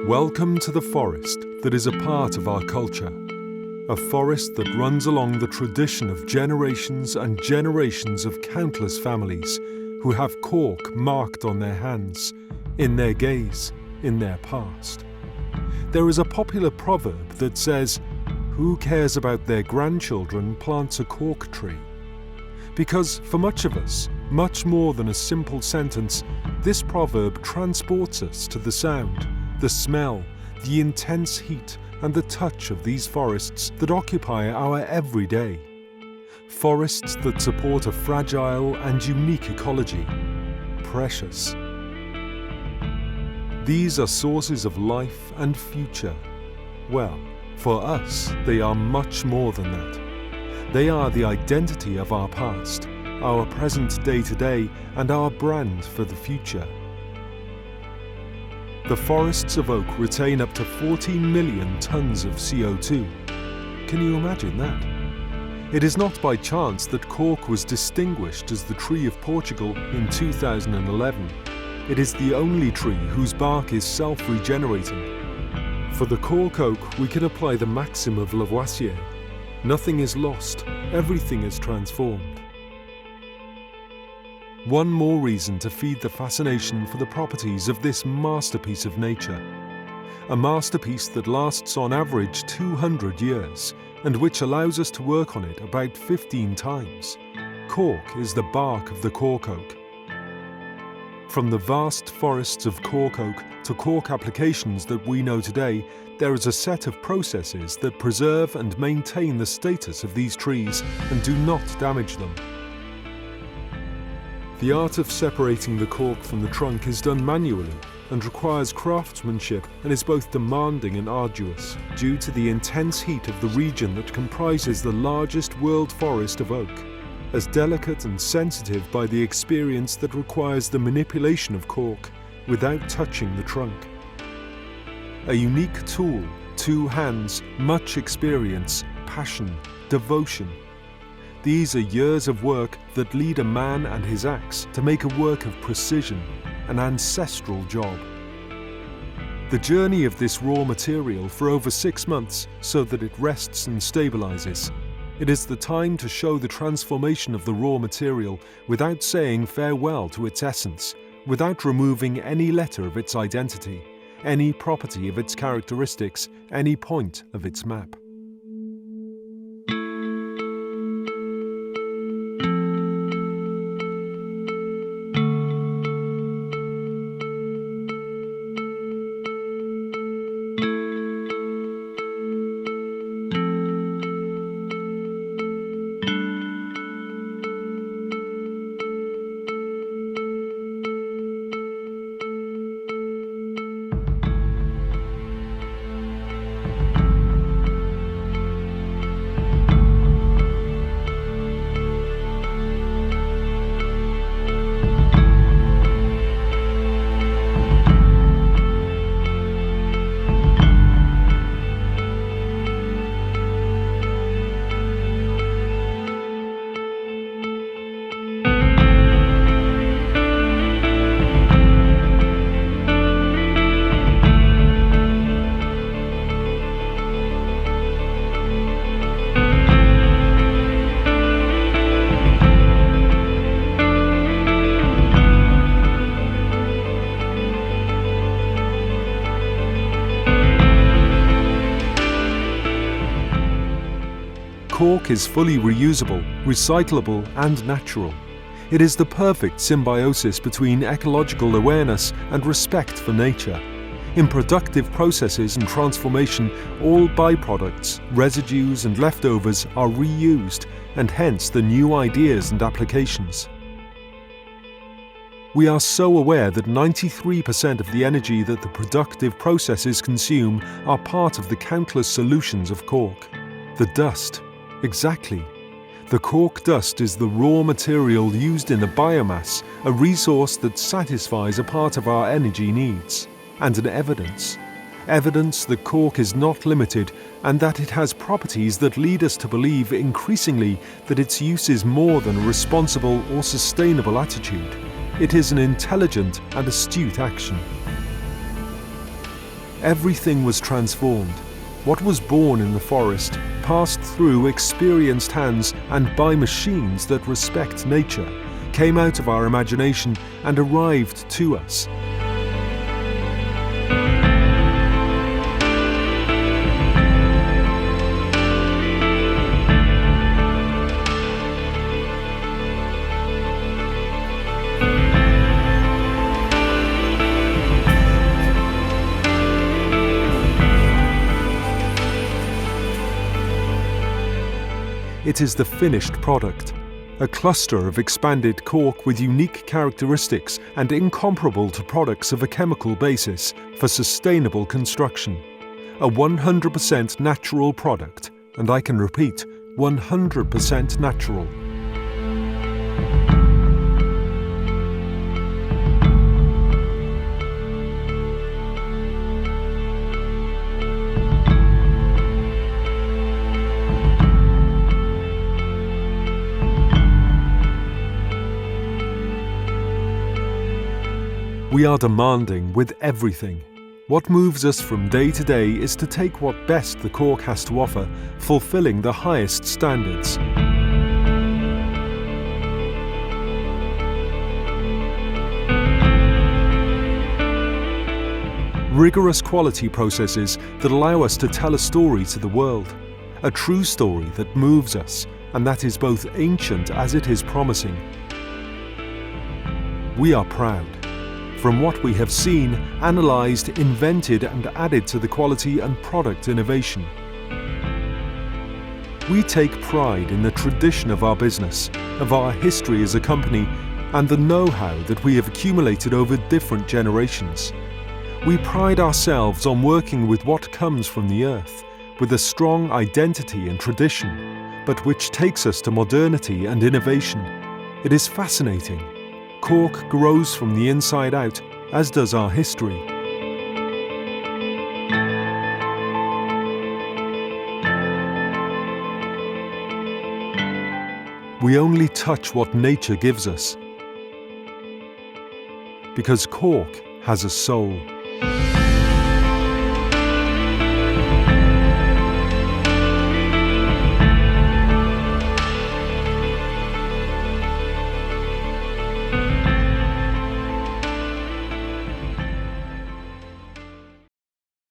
Welcome to the forest that is a part of our culture. A forest that runs along the tradition of generations and generations of countless families who have cork marked on their hands, in their gaze, in their past. There is a popular proverb that says, "Who cares about their grandchildren plants a cork tree?" Because for much of us, much more than a simple sentence, this proverb transports us to the sound, the smell, the intense heat and the touch of these forests that occupy our everyday. Forests that support a fragile and unique ecology. Precious. These are sources of life and future. Well, for us, they are much more than that. They are the identity of our past, our present day-to-day, and our brand for the future. The forests of oak retain up to 14 million tons of CO2. Can you imagine that? It is not by chance that cork was distinguished as the Tree of Portugal in 2011. It is the only tree whose bark is self-regenerating. For the cork oak, we can apply the maxim of Lavoisier. Nothing is lost, everything is transformed. One more reason to feed the fascination for the properties of this masterpiece of nature. A masterpiece that lasts on average 200 years and which allows us to work on it about 15 times. Cork is the bark of the cork oak. From the vast forests of cork oak to cork applications that we know today, there is a set of processes that preserve and maintain the status of these trees and do not damage them. The art of separating the cork from the trunk is done manually and requires craftsmanship and is both demanding and arduous due to the intense heat of the region that comprises the largest world forest of oak, as delicate and sensitive by the experience that requires the manipulation of cork without touching the trunk. A unique tool, 2 hands, much experience, passion, devotion. These are years of work that lead a man and his axe to make a work of precision, an ancestral job. The journey of this raw material for over 6 months so that it rests and stabilizes. It is the time to show the transformation of the raw material without saying farewell to its essence, without removing any letter of its identity, any property of its characteristics, any point of its map. Cork is fully reusable, recyclable and natural. It is the perfect symbiosis between ecological awareness and respect for nature. In productive processes and transformation, all byproducts, residues and leftovers are reused, and hence the new ideas and applications. We are so aware that 93% of the energy that the productive processes consume are part of the countless solutions of cork. The dust. Exactly. The cork dust is the raw material used in the biomass, a resource that satisfies a part of our energy needs, and an evidence that cork is not limited and that it has properties that lead us to believe increasingly that its use is more than a responsible or sustainable attitude. It is an intelligent and astute action. Everything was transformed. What was born in the forest passed through experienced hands and by machines that respect nature, came out of our imagination and arrived to us. It is the finished product, a cluster of expanded cork with unique characteristics and incomparable to products of a chemical basis for sustainable construction. A 100% natural product, and I can repeat, 100% natural. We are demanding with everything. What moves us from day to day is to take what best the cork has to offer, fulfilling the highest standards. Rigorous quality processes that allow us to tell a story to the world. A true story that moves us, and that is both ancient as it is promising. We are proud. From what we have seen, analysed, invented and added to the quality and product innovation. We take pride in the tradition of our business, of our history as a company, and the know-how that we have accumulated over different generations. We pride ourselves on working with what comes from the earth, with a strong identity and tradition, but which takes us to modernity and innovation. It is fascinating. Cork grows from the inside out, as does our history. We only touch what nature gives us, because cork has a soul.